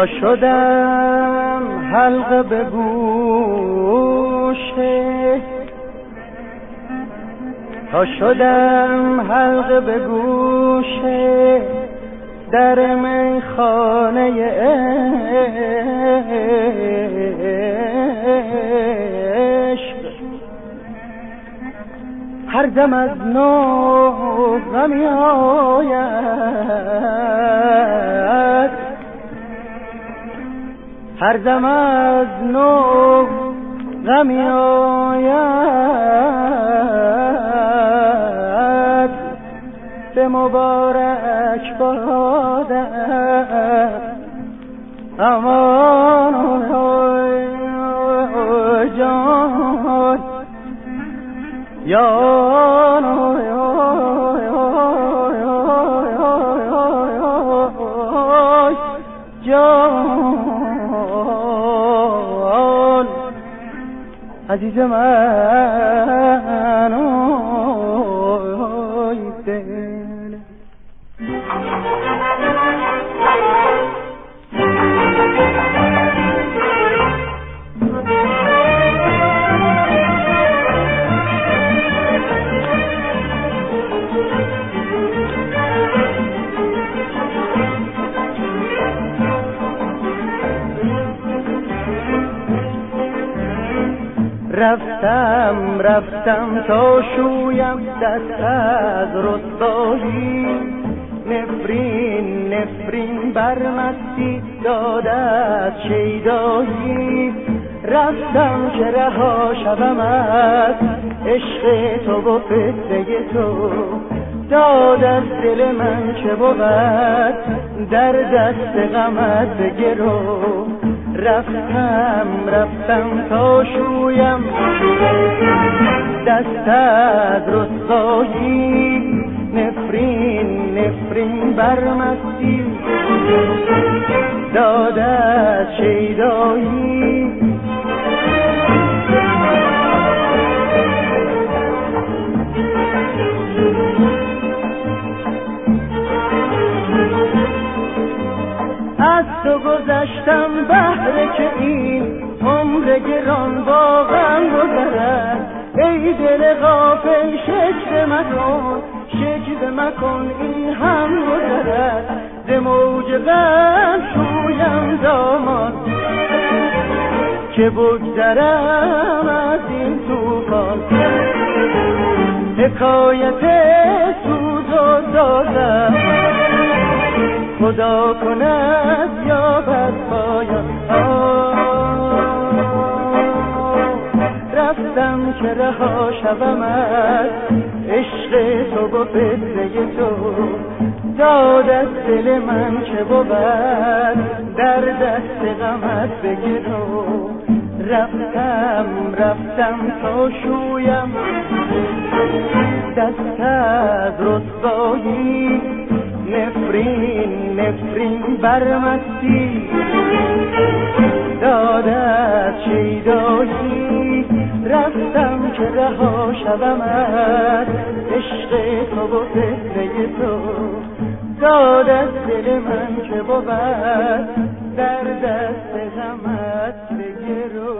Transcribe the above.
تا شدم حلقه به گوشه، تا شدم حلقه به گوشه در میخانه عشق. هر دم از نو غمی آید، هر دم از نو غمی آید، به مبارک بادم امان جان یان جان عزیز من دل. رفتم تا شویم دست از رسوایی، نفرین بر مستی داد از شیدایی. رفتم که رها شوم از عشق تو و فتنه تو، داد از دل من چه بود در دست غمت بگرو. رفتم تا شویم دست از رسوایی، نفرین بر مستی داد از شیدایی. از تو گذشتم بهره که این عمر گران با غم گذرد. ای دل غافل شکوه مکن این هم گذرد. ز موج غم شویم دامان که بگذرم از این طوفان. حکایت سوز و دادم خدا کند یا بد پایان. رفتم که رها شوم از عشق تو و فتنه تو، داد از دل من چه بود در دست غمت بگرو. رفتم تا شویم دست از رسوایی، نفرین بر مستی داد از شیدایی. رفتم که رها شوم از عشق تو و فتنه تو، داد از دل من که بود در دست غمت بگرو.